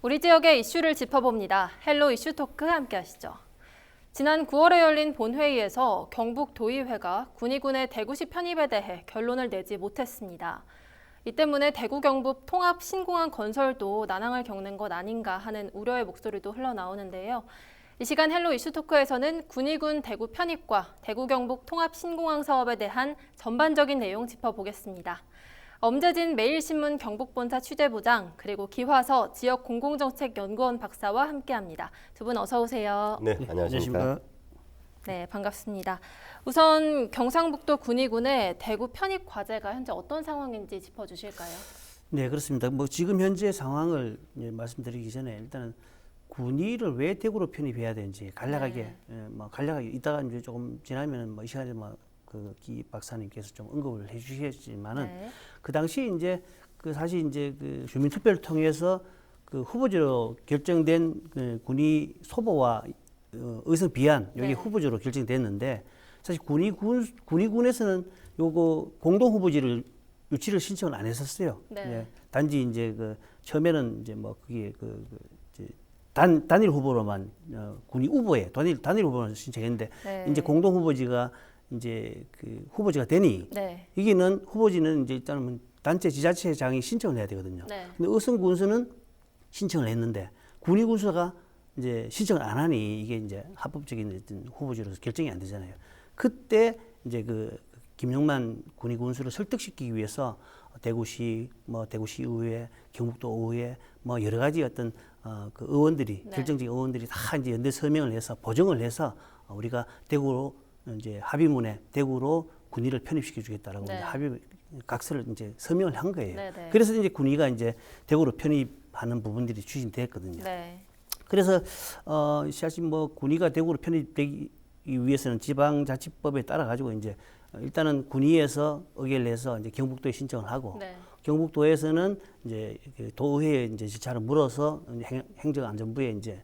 우리 지역의 이슈를 짚어봅니다. 헬로 이슈 토크 함께 하시죠. 지난 9월에 열린 본회의에서 경북 도의회가 군의군의 대구시 편입에 대해 결론을 내지 못했습니다. 이 때문에 대구 경북 통합 신공항 건설도 난항을 겪는 것 아닌가 하는 우려의 목소리도 흘러나오는데요. 이 시간 헬로 이슈 토크에서는 군의군 대구 편입과 대구 경북 통합 신공항 사업에 대한 전반적인 내용 짚어보겠습니다. 엄재진 매일신문 경북본사 취재부장 그리고 기화서 지역 공공정책연구원 박사와 함께합니다. 두 분 어서 오세요. 네, 안녕하십니까. 네, 반갑습니다. 우선 경상북도 군의군의 대구 편입 과제가 현재 어떤 상황인지 짚어주실까요? 네, 그렇습니다. 지금 현재 상황을 말씀드리기 전에 일단은 군의를 왜 대구로 편입해야 되는지 간략하게 간략하게 이따가 이제 조금 지나면 이 시간에 기 박사님께서 좀 언급을 해주시겠지만은 그 당시 이제 사실 이제 주민투표를 통해서 후보지로 결정된 군의 소보와 의석 비안 여기 후보지로 결정됐는데 사실 군의군에서는 요거 공동 후보지를 유치를 신청을 안 했었어요. 네. 단지 이제 처음에는 이제 그게 단일 후보로만 군의 후보에 단일 후보로 신청했는데 이제 공동 후보지가 이제 후보지가 되니 여기는 후보지는 이제 일단은 단체 지자체장이 신청을 해야 되거든요. 근데 의성군수는 신청을 했는데 군의군수가 이제 신청을 안 하니 이게 이제 합법적인 후보지로서 결정이 안 되잖아요. 그때 이제 김영만 군의군수를 설득시키기 위해서 대구시, 대구시의회, 경북도의회, 여러 가지 어떤 의원들이 결정적인 의원들이 다 이제 연대 서명을 해서 보정을 해서 우리가 대구로 이제 합의문에 대구로 군의를 편입시켜 주겠다라고 이제 합의 각서를 이제 서명을 한 거예요. 그래서 이제 군의가 이제 대구로 편입하는 부분들이 추진됐거든요. 그래서 사실 군의가 대구로 편입되기 위해서는 지방자치법에 따라 가지고 이제 일단은 군의에서 의결을 해서 이제 경북도에 신청을 하고 경북도에서는 이제 도의회에 이제 절차를 물어서 행정안전부에 이제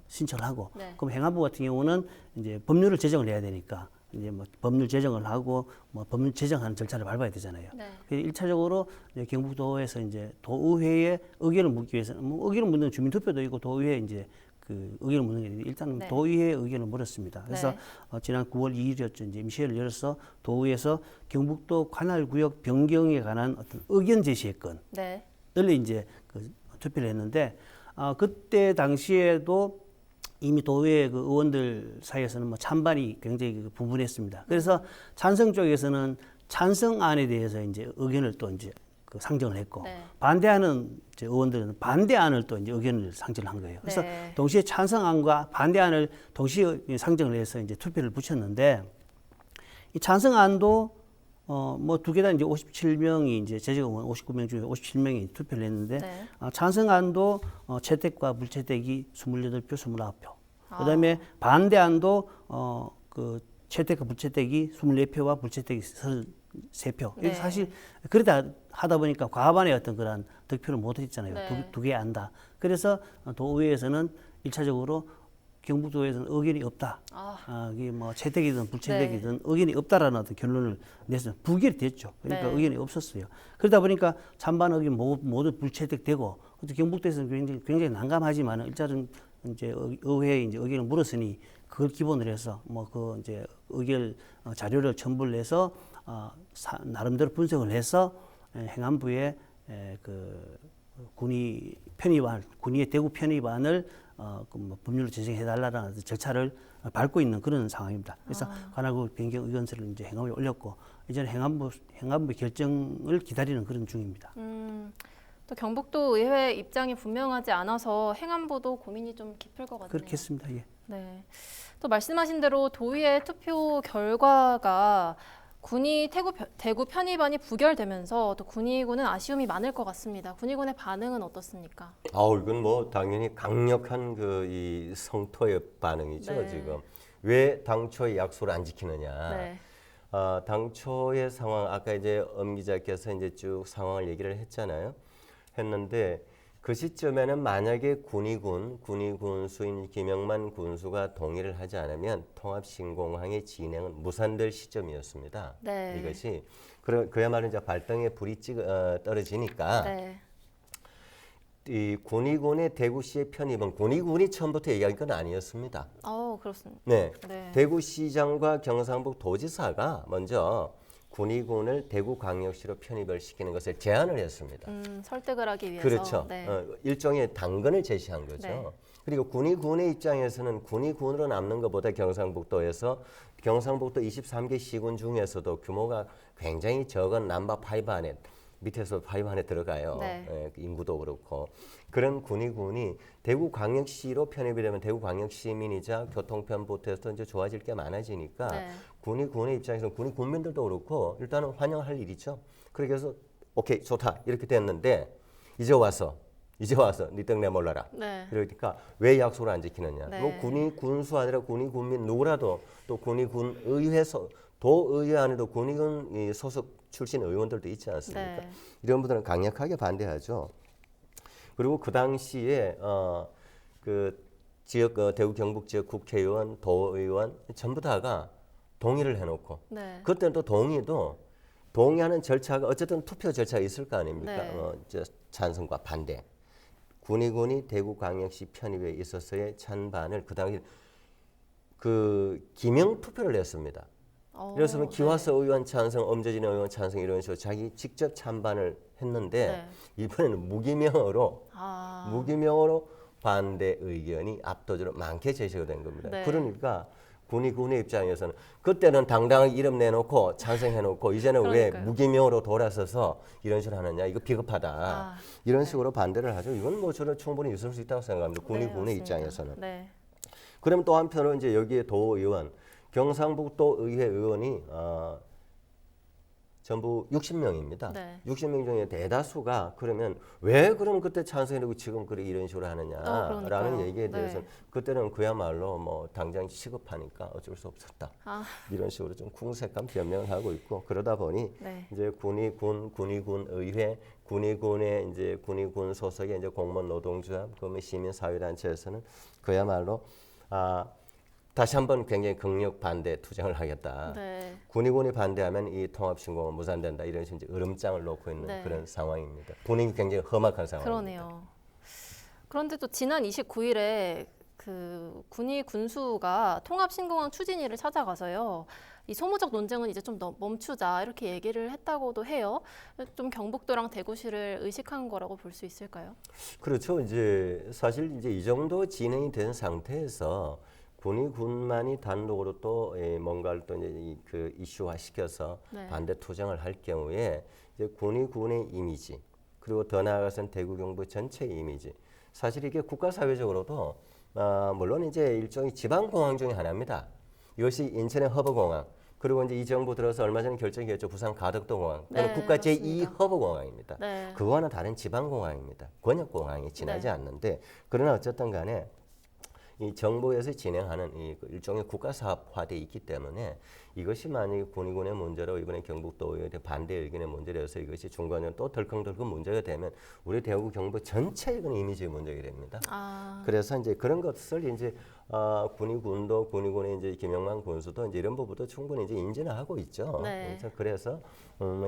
신청을 하고 그럼 행안부 같은 경우는 이제 법률을 제정을 해야 되니까 이제 법률 제정을 하고 법률 제정하는 절차를 밟아야 되잖아요. 그래서 1차적으로 이제 경북도에서 이제 도의회에 의견을 묻기 위해서는 의견을 묻는 주민투표도 있고 도의회에 이제 의견을 묻는 게 있는데 일단 도의회에 의견을 물었습니다. 그래서 지난 9월 2일이었죠. 이제 임시회를 열어서 도의회에서 경북도 관할구역 변경에 관한 어떤 의견 제시의 건을 이제 투표를 했는데 그때 당시에도 이미 도의회 의원들 사이에서는 찬반이 굉장히 분분했습니다. 그래서 찬성 쪽에서는 찬성안에 대해서 이제 의견을 또 이제 상정을 했고 반대하는 이제 의원들은 반대안을 또 이제 의견을 상정을 한 거예요. 그래서 동시에 찬성안과 반대안을 동시에 상정을 해서 이제 투표를 붙였는데 이 찬성안도 두 개 다 이제 57명이 이제 재직의원 59명 중에 57명이 투표를 했는데 찬성안도 채택과 불채택이 28표, 29표. 그다음에 반대안도 채택과 불채택이 24표와 불채택이 33표. 사실 그러다 하다 보니까 과반의 어떤 그런 득표를 못 했잖아요. 두 개 안다. 그래서 도의회에서는 1차적으로 경북도에서는 의견이 없다. 이게 채택이든 불채택이든 의견이 없다라는 어떤 결론을 냈어요. 부결이 됐죠. 그러니까 의견이 없었어요. 그러다 보니까 찬반 의견 모두 불채택되고 경북도에서는 굉장히 난감하지만 일단은 이제 의회에 이제 의견을 물었으니 그걸 기본으로 해서 이제 의견 자료를 첨부를 해서 나름대로 분석을 해서 행안부에 군의의 대구 편입안을 법률로 제정해달라는 절차를 밟고 있는 그런 상황입니다. 그래서 관할구 변경 의견서를 이제 행안부에 올렸고 이제는 행안부의 결정을 기다리는 그런 중입니다. 또 경북도 의회 입장이 분명하지 않아서 행안부도 고민이 좀 깊을 것 같네요. 그렇겠습니다. 예. 또 말씀하신 대로 도의회 투표 결과가 군의 대구 편입안이 부결되면서 또 군의군은 아쉬움이 많을 것 같습니다. 군의군의 반응은 어떻습니까? 이건 당연히 강력한 이 성토의 반응이죠. 지금 왜 당초의 약속을 안 지키느냐. 당초의 상황 아까 이제 엄 기자께서 이제 쭉 상황을 얘기를 했는데 그 시점에는 만약에 군의군수인 김영만 군수가 동의를 하지 않으면 통합신공항의 진행은 무산될 시점이었습니다. 이것이 그야말로 이제 발등에 불이 떨어지니까 이 군의군의 대구시의 편입은 군의군이 처음부터 얘기한 건 아니었습니다. 그렇습니다. 네, 네. 대구시장과 경상북 도지사가 먼저 군의군을 대구광역시로 편입을 시키는 것을 제안을 했습니다. 설득을 하기 위해서. 그렇죠. 네. 일종의 당근을 제시한 거죠. 네. 그리고 군의군의 입장에서는 군의군으로 남는 것보다 경상북도에서 경상북도 23개 시군 중에서도 규모가 굉장히 적은 남바 5 안에 밑에서 5 안에 들어가요. 네. 인구도 그렇고 그런 군의군이 대구광역시로 편입이 되면 대구광역시민이자 교통편부터 해서 이제 좋아질 게 많아지니까 네. 군의군의 입장에서 군의 군민들도 그렇고 일단은 환영할 일이죠. 그래서 오케이 좋다 이렇게 됐는데 이제 와서 네 떡내 몰라라. 네. 그러니까 왜 약속을 안 지키느냐. 네. 뭐 군의 군수 아니라 군의 군민 누구라도 또 군의 군의회에서 도의회 안에도 군의군 소속 출신 의원들도 있지 않습니까? 네. 이런 분들은 강력하게 반대하죠. 그리고 그 당시에 그 지역 대구 경북 지역 국회의원, 도의원 전부 다가 동의를 해놓고 네. 그때는 또 동의하는 절차가 어쨌든 투표 절차가 있을 거 아닙니까? 네. 찬성과 반대. 군의군이 대구광역시 편입에 있어서의 찬반을 그 당시 그 기명 투표를 했습니다. 그래서 뭐 기화서 의원 찬성, 엄재진 의원 찬성 이런 식으로 자기 직접 찬반을 했는데 이번에는 무기명으로 반대 의견이 압도적으로 많게 제시가 된 겁니다. 네. 그러니까 군의 입장에서는 그때는 당당하게 이름 내놓고 찬성해놓고 이제는 그러니까요. 왜 무기명으로 돌아서서 이런 식으로 하느냐 이거 비겁하다 이런 식으로 반대를 하죠. 이건 뭐 저는 충분히 있을 수 있다고 생각합니다. 군의 맞습니다. 입장에서는. 네. 그럼 또 한편으로 이제 여기에 도의원, 경상북도 의회 의원이 전부 60명입니다. 네. 60명 중에 대다수가 그러면 왜 그럼 그때 찬성해놓고 지금 그래 이런 식으로 하느냐라는 그러니까요. 얘기에 대해서는 네. 그때는 그야말로 뭐 당장 시급하니까 어쩔 수 없었다. 이런 식으로 좀 궁색한 변명을 하고 있고 그러다 보니 네. 이제 군의군 의회, 군의군의 이제 군의군 소속의 이제 공무원 노동조합, 그러면 시민사회단체에서는 그야말로 다시 한번 굉장히 강력 반대 투쟁을 하겠다. 네. 군의군이 반대하면 이 통합신공은 무산된다. 이런 식으로 이제 으름장을 놓고 있는 네. 그런 상황입니다. 분위기 굉장히 험악한 상황입니다. 그러네요. 그런데 또 지난 29일에 그 군의 군수가 통합신공항 추진위를 찾아가서요. 이 소모적 논쟁은 이제 좀 멈추자 이렇게 얘기를 했다고도 해요. 좀 경북도랑 대구시를 의식한 거라고 볼 수 있을까요? 그렇죠. 이제 사실 이제 이 정도 진행이 된 상태에서 군의군만이 단독으로 또 뭔가를 또 이제 그 이슈화 시켜서 네. 반대 투쟁을 할 경우에 이제 군의군의 이미지 그리고 더 나아가서는 대구 경북 전체의 이미지 사실 이게 국가사회적으로도 물론 이제 일종의 지방공항 중에 하나입니다. 이것이 인천의 허브공항 그리고 이제 이 정부 들어서 얼마 전에 결정이었죠. 부산 가덕도공항. 그건 네, 국가 제2 맞습니다. 허브공항입니다. 네. 그거와는 다른 지방공항입니다. 권역공항이 지나지 네. 않는데 그러나 어쨌든 간에 이 정부에서 진행하는 이 일종의 국가사업화돼 있기 때문에 이것이 만약 군의군의 문제로 이번에 경북도의회 반대 의견의 문제라서 이것이 중간에 또 덜컹덜컹 문제가 되면 우리 대구 경북 전체의 이미지 문제가 됩니다. 그래서 이제 그런 것을 이제 군의군도 군의군의 이제 김영만 군수도 이제 이런 부분도 충분히 이제 인지는 하고 있죠. 네. 그래서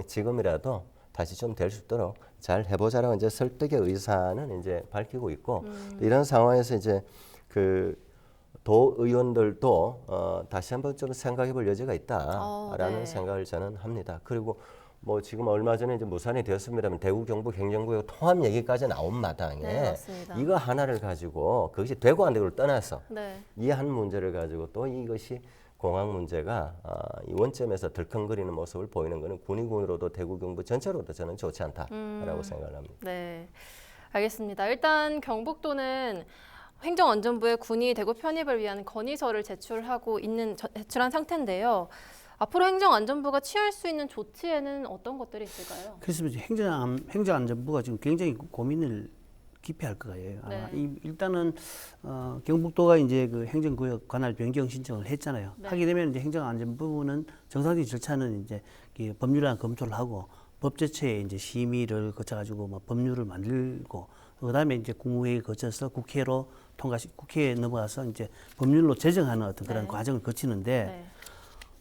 지금이라도 다시 좀 될 수 있도록 잘 해보자라고 이제 설득의 의사는 이제 밝히고 있고 이런 상황에서 이제 그 도의원들도 다시 한번 좀 생각해볼 여지가 있다라는 네. 생각을 저는 합니다. 그리고 뭐 지금 얼마 전에 이제 무산이 되었습니다만 대구 경북 행정구역 통합 얘기까지 나온 마당에 네, 맞습니다. 이거 하나를 가지고 그것이 되고 안 되고를 떠나서 네. 이 한 문제를 가지고 또 이것이 공항 문제가 이 원점에서 덜컹거리는 모습을 보이는 것은 군의군으로도 대구 경북 전체로도 저는 좋지 않다라고 생각을 합니다. 네. 알겠습니다. 일단 경북도는 행정안전부에 군이 대구 편입을 위한 건의서를 제출한 상태인데요. 앞으로 행정안전부가 취할 수 있는 조치에는 어떤 것들이 있을까요? 그래서 이제 행정안전부가 지금 굉장히 고민을 깊이 할 거예요. 네. 일단은 경북도가 이제 그 행정구역 관할 변경 신청을 했잖아요. 네. 하게 되면 이제 행정안전부는 정상적인 절차는 이제 법률안 검토를 하고 법제처에 이제 심의를 거쳐가지고 뭐 법률을 만들고 그다음에 이제 국무회의 거쳐서 국회에 넘어가서 이제 법률로 제정하는 어떤 그런 네. 과정을 거치는데 네.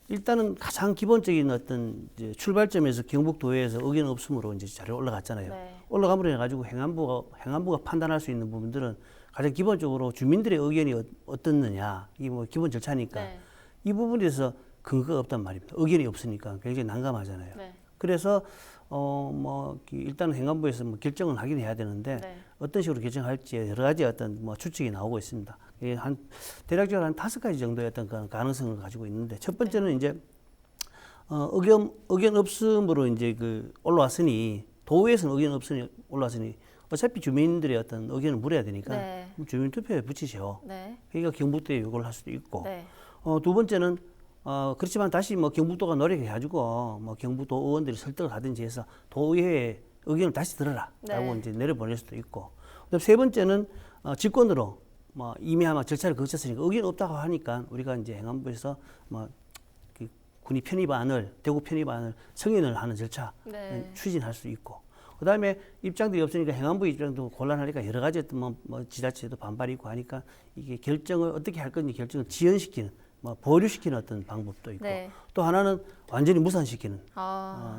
일단은 가장 기본적인 어떤 이제 출발점에서 경북도에서 의견 없음으로 이제 자료 올라갔잖아요. 네. 올라감으로 해가지고 행안부가 판단할 수 있는 부분들은 가장 기본적으로 주민들의 의견이 어떻느냐, 이 뭐 기본 절차니까 네. 이 부분에 대해서 근거가 없단 말입니다. 의견이 없으니까 굉장히 난감하잖아요. 네. 그래서 뭐 일단 행안부에서 뭐 결정을 하긴 해야 되는데 네. 어떤 식으로 결정할지 여러 가지 어떤 뭐 추측이 나오고 있습니다. 이게 한 대략적으로 한 5가지 정도의 어떤 그런 가능성을 가지고 있는데 첫 번째는 이제 의견 없음으로 이제 그 올라왔으니 도의회에서는 의견 없으니 올라왔으니 어차피 주민들의 어떤 의견을 물어야 되니까 네. 주민 투표에 붙이죠. 네. 그러니까 경북도에 요구를 할 수도 있고 네. 두 번째는 그렇지만 다시 뭐 경북도가 노력해가지고 뭐 경북도 의원들이 설득을 하든지 해서 도의회의 의견을 다시 들어라라고 네. 이제 내려보낼 수도 있고 그다음 세 번째는 직권으로 뭐 이미 아마 절차를 거쳤으니까 의견 없다고 하니까 우리가 이제 행안부에서 뭐 군이 편입안을 대구 편입안을 승인을 하는 절차 네. 추진할 수 있고 그다음에 입장들이 없으니까 행안부 입장도 곤란하니까 여러 가지 어떤 뭐 지자체도 반발이 있고 하니까 이게 결정을 어떻게 할 건지 결정을 지연시키는 뭐 보류시키는 어떤 방법도 있고 네. 또 하나는 완전히 무산시키는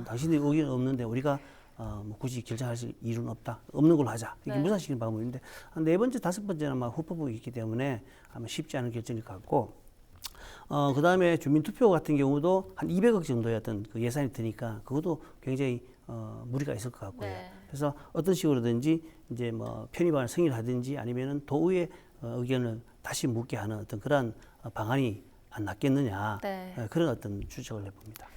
당신들이 의견 없는데 우리가 뭐 굳이 결정할 이유는 없다 없는 걸로 하자 이게 네. 무산시키는 방법인데 한 4번째 5번째는 아마 후폭풍이 있기 때문에 아마 쉽지 않은 결정일 것 같고 그 다음에 주민투표 같은 경우도 한 200억 정도의 어떤 그 예산이 드니까 그것도 굉장히 무리가 있을 것 같고요. 네. 그래서 어떤 식으로든지 이제 뭐 편입안을 승인하든지 아니면은 도의회 의견을 다시 묻게 하는 어떤 그런 방안이 안 낫겠느냐 네. 그런 어떤 추측을 해봅니다.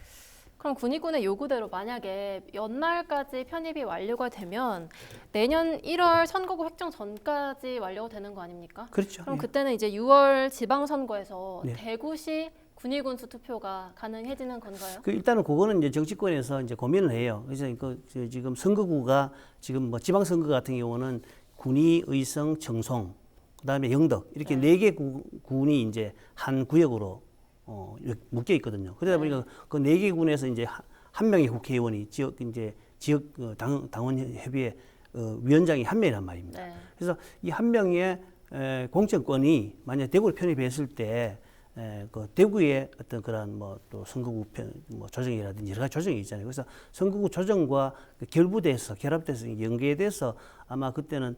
그럼 군의군의 요구대로 만약에 연말까지 편입이 완료가 되면 내년 1월 선거구 획정 전까지 완료가 되는 거 아닙니까? 그렇죠. 그럼 예. 그때는 이제 6월 지방선거에서 네. 대구시 군의군수 투표가 가능해지는 건가요? 일단은 그거는 이제 정치권에서 이제 고민을 해요. 그래서 지금 선거구가 지금 뭐 지방선거 같은 경우는 군의, 의성, 청송, 그다음에 영덕 이렇게 네. 4개 군이 이제 한 구역으로 묶여 있거든요. 그러다 보니까 그 4개 군에서 이제 한 명의 국회의원이 지역 당원 협의회 위원장이 한 명이란 말입니다. 네. 그래서 이 한 명의 공천권이 만약 대구를 편입했을 때 그 대구의 어떤 그런 뭐 또 선거구 뭐 조정이라든지 여러 가지 조정이 있잖아요. 그래서 선거구 조정과 그 결합돼서 연계돼서 아마 그때는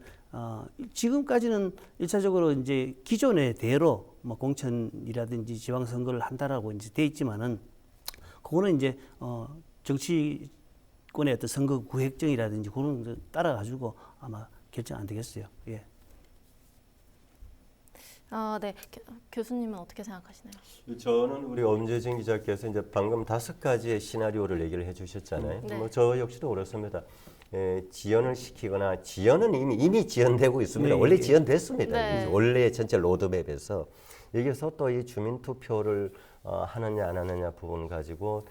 지금까지는 1차적으로 이제 기존의 대로 뭐 공천이라든지 지방선거를 한다라고 이제 돼 있지만은 그거는 이제 정치권의 어떤 선거 구획정이라든지 그런 거 따라 가지고 아마 결정 안 되겠어요. 예. 네. 교수님은 어떻게 생각하시나요? 저는 우리 엄재진 기자께서 이제 방금 5가지의 시나리오를 얘기를 해주셨잖아요. 네. 뭐 저 역시도 그렇습니다. 지연을 시키거나 지연은 이미 지연되고 있습니다. 네, 원래 예. 지연됐습니다. 네. 원래 전체 로드맵에서 여기서 또 이 주민 투표를 하느냐 안 하느냐 부분 가지고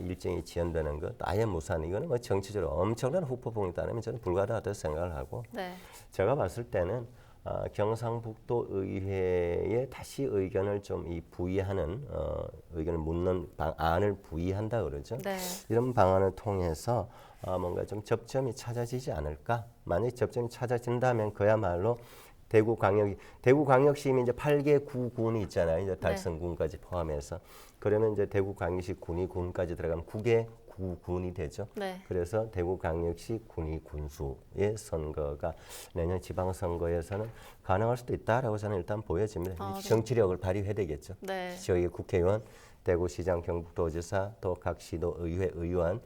일정이 지연되는 것 아예 무산 이거는 뭐 정치적으로 엄청난 후폭풍이 따르면 저는 불가능하다고 생각을 하고 네. 제가 봤을 때는 경상북도 의회에 다시 의견을 좀 부의하는 의견을 묻는 안을 부의한다 그러죠. 네. 이런 방안을 통해서 뭔가 좀 접점이 찾아지지 않을까? 만약 접점이 찾아진다면 그야말로 대구광역시 이제 8개 구군이 있잖아요. 이제 달성군까지 포함해서 그러면 이제 대구광역시 군의군까지 들어가면 9개 구군이 되죠. 네. 그래서 대구광역시 군의군수의 선거가 내년 지방선거에서는 가능할 수도 있다라고 저는 일단 보여집니다. 네. 정치력을 발휘해야 되겠죠. 네. 지역의 국회의원, 대구시장, 경북도지사, 또 각 시도 의회 의원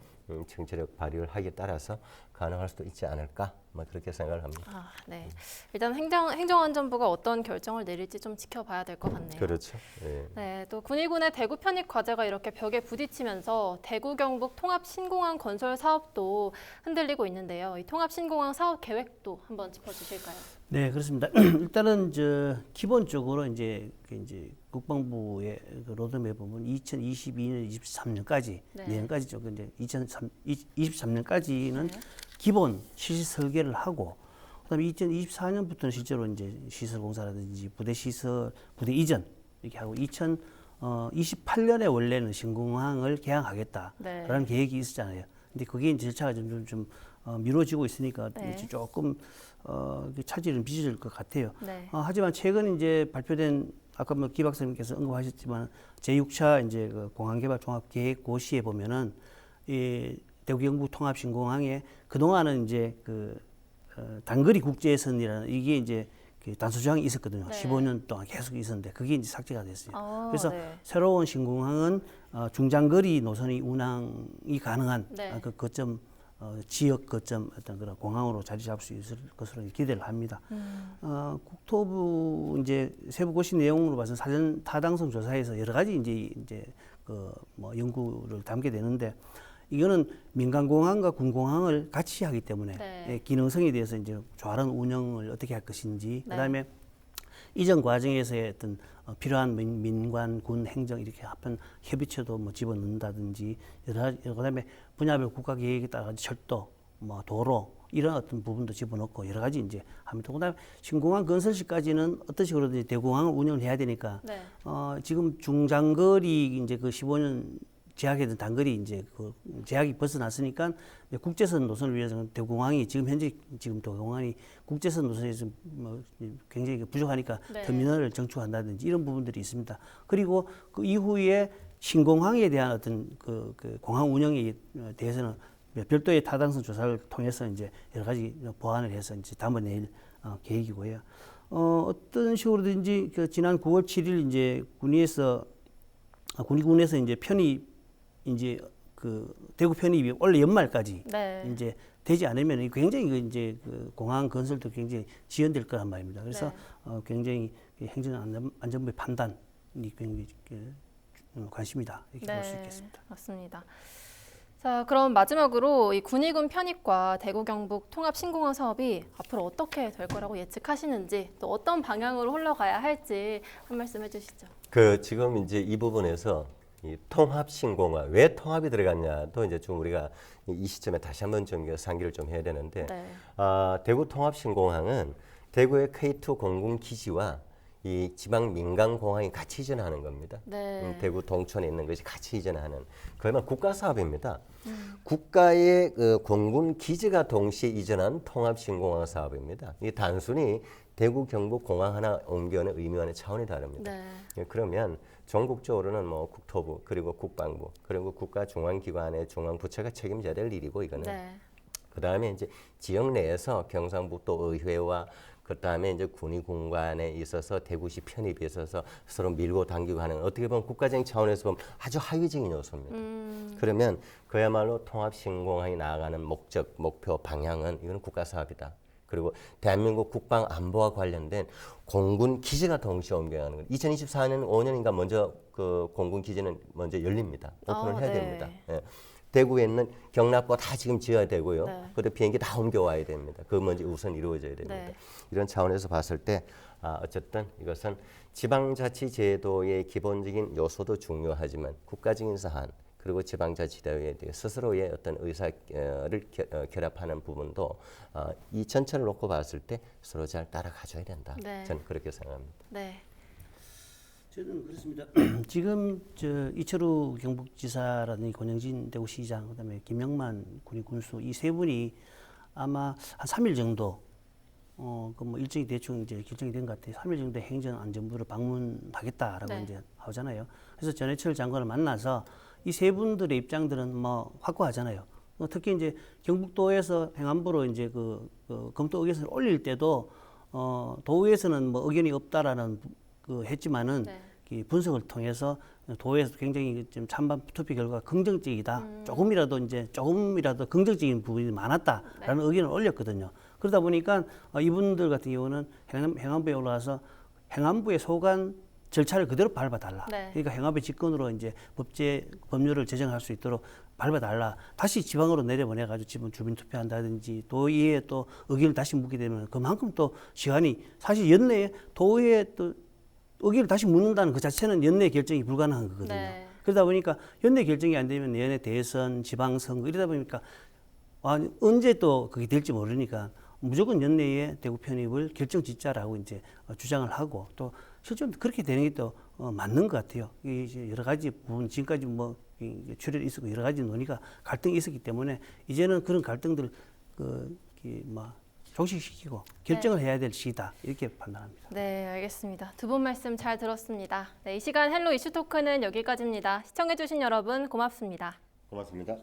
정치력 발휘를 하기에 따라서 가능할 수도 있지 않을까? 뭐 그렇게 생각을 합니다. 네. 일단 행정안전부가 어떤 결정을 내릴지 좀 지켜봐야 될 것 같네요. 그렇죠. 예. 네, 또 군의군의 대구 편입 과제가 이렇게 벽에 부딪히면서 대구 경북 통합 신공항 건설 사업도 흔들리고 있는데요. 이 통합 신공항 사업 계획도 한번 짚어주실까요? 네, 그렇습니다. 일단은 기본적으로 이제 국방부의 그 로드맵 보면 2022년, 23년까지 네. 내년까지 좀 이제 2023년까지는 네. 기본 시설 설계를 하고 그다음에 2024년부터는 실제로 이제 시설 공사라든지 부대 이전 이렇게 하고 2028년에 원래는 신공항을 개항하겠다라는 네. 계획이 있었잖아요. 근데 그게 이제 절차가 좀 미뤄지고 있으니까 네. 조금 차질은 빚어질 것 같아요. 네. 하지만 최근 이제 발표된 아까 뭐 기 박사님께서 언급하셨지만 제6차 이제 그 공항개발 종합계획 고시에 보면은 대구 경북 통합 신공항에 그 동안은 이제 단거리 국제선이라는 이게 이제 단수 조항이 있었거든요. 네. 15년 동안 계속 있었는데 그게 이제 삭제가 됐어요. 그래서 네. 새로운 신공항은 중장거리 노선이 운항이 가능한 네. 그 거점 지역 거점 어떤 그런 공항으로 자리 잡을 수 있을 것으로 기대를 합니다. 국토부 이제 세부고시 내용으로 봐서 사전 타당성 조사에서 여러 가지 이제 뭐 연구를 담게 되는데 이거는 민간공항과 군공항을 같이 하기 때문에 네. 기능성에 대해서 이제 조화로운 운영을 어떻게 할 것인지 네. 그다음에 이전 과정에서의 어떤 필요한 민관, 군, 행정 이렇게 합한 협의체도 뭐 집어넣는다든지 그다음에 분야별 국가 계획에 따라 철도, 뭐 도로 이런 어떤 부분도 집어넣고 여러 가지 이제 합니다. 그다음에 신공항 건설 시까지는 어떤 식으로든지 대공항을 운영을 해야 되니까 네. 지금 중장거리 이제 그 15년 제약이든 단거리 이제 그 제약이 벗어났으니까 이제 국제선 노선을 위해서는 대구공항이 지금 현재 지금 대구공항이 국제선 노선에서 뭐 굉장히 부족하니까 네. 터미널을 정축한다든지 이런 부분들이 있습니다. 그리고 그 이후에 신공항에 대한 어떤 그 공항 운영에 대해서는 별도의 타당성 조사를 통해서 이제 여러 가지 보완을 해서 이제 담아낼 계획이고요. 어떤 식으로든지 그 지난 9월 7일 이제 군위군에서 이제 편입 이제 그 대구 편입이 원래 연말까지 네. 이제 되지 않으면 굉장히 이제 그 공항 건설도 굉장히 지연될 거란 말입니다. 그래서 네. 굉장히 행정안전부의 판단이 굉장히 관심이다 이렇게 볼 수 있겠습니다. 맞습니다. 자, 그럼 마지막으로 이 군위군 편입과 대구 경북 통합 신공항 사업이 앞으로 어떻게 될 거라고 예측하시는지 또 어떤 방향으로 흘러가야 할지 한 말씀 해주시죠. 지금 이제 이 부분에서 이 통합 신공항 왜 통합이 들어갔냐도 이제 좀 우리가 이 시점에 다시 한번 좀 상기를 좀 해야 되는데 네. 대구 통합 신공항은 대구의 K2 공군 기지와 이 지방 민간 공항이 같이 이전하는 겁니다. 네. 대구 동촌에 있는 것이 같이 이전하는 그야말로 국가 사업입니다. 국가의 그 공군 기지가 동시에 이전한 통합 신공항 사업입니다. 이 단순히 대구 경북 공항 하나 옮겨는 의미와는 차원이 다릅니다. 네. 그러면 전국적으로는 뭐 국토부 그리고 국방부 그리고 국가 중앙기관의 중앙부처가 책임져야 될 일이고 이거는 네. 그다음에 이제 지역 내에서 경상북도 의회와 그다음에 이제 군의군 간에 있어서 대구시 편입에 있어서 서로 밀고 당기고 하는 어떻게 보면 국가적인 차원에서 보면 아주 하위적인 요소입니다. 그러면 그야말로 통합 신공항이 나아가는 목적, 목표, 방향은 이건 국가 사업이다. 그리고 대한민국 국방 안보와 관련된 공군 기지가 동시에 옮겨가는 거예요. 2024년 5년인가 먼저 그 공군 기지는 먼저 열립니다. 오픈을 해야 네. 됩니다. 예. 대구에 있는 경납고 다 지금 지어야 되고요. 네. 그리고 비행기 다 옮겨와야 됩니다. 그 먼저 우선 이루어져야 됩니다. 네. 이런 차원에서 봤을 때 어쨌든 이것은 지방자치제도의 기본적인 요소도 중요하지만 국가적인 사안 그리고 지방자치제도에 대해 스스로의 어떤 의사를 결합하는 부분도 이 전체를 놓고 봤을 때 서로 잘 따라가줘야 된다. 네. 저는 그렇게 생각합니다. 네. 저는 그렇습니다. 지금 이철우 경북지사라든지 권영진 대구시장 그다음에 김영만 군수 이 세 분이 아마 한 3일 정도 그 뭐 일정이 대충 이제 결정이 된 것 같아요. 3일 정도 행정안전부를 방문하겠다라고 네. 이제 하잖아요. 그래서 전해철 장관을 만나서 이 세 분들의 입장들은 뭐 확고하잖아요. 특히 이제 경북도에서 행안부로 이제 그 검토 의결서를 올릴 때도 도의에서는 뭐 의견이 없다라는 했지만은 네. 이 분석을 통해서 도에서 굉장히 좀 찬반 투표 결과가 긍정적이다. 조금이라도 긍정적인 부분이 많았다라는 의견을 올렸거든요. 그러다 보니까 이분들 같은 경우는 행안부에 올라와서 행안부의 소관 절차를 그대로 밟아달라. 네. 그러니까 행안부 직권으로 이제 법률을 제정할 수 있도록 밟아달라. 다시 지방으로 내려보내가지고 지금 주민 투표한다든지 도의회에 또 의견을 다시 묻게 되면 그만큼 또 시간이 사실 연내에 도의회 또 의견을 다시 묻는다는 그 자체는 연내 결정이 불가능한 거거든요. 네. 그러다 보니까 연내 결정이 안 되면 내년에 대선, 지방선거 이러다 보니까 언제 또 그게 될지 모르니까 무조건 연내에 대구 편입을 결정 짓자라고 이제 주장을 하고 또 실제로 그렇게 되는 게 또 맞는 것 같아요. 이제 여러 가지 부분 지금까지 뭐 출혈이 있었고 여러 가지 논의가 갈등이 있었기 때문에 이제는 그런 갈등들 종식시키고 결정을 해야 될 시기다 이렇게 판단합니다. 네, 알겠습니다. 두 분 말씀 잘 들었습니다. 네, 이 시간 헬로 이슈 토크는 여기까지입니다. 시청해주신 여러분 고맙습니다. 고맙습니다.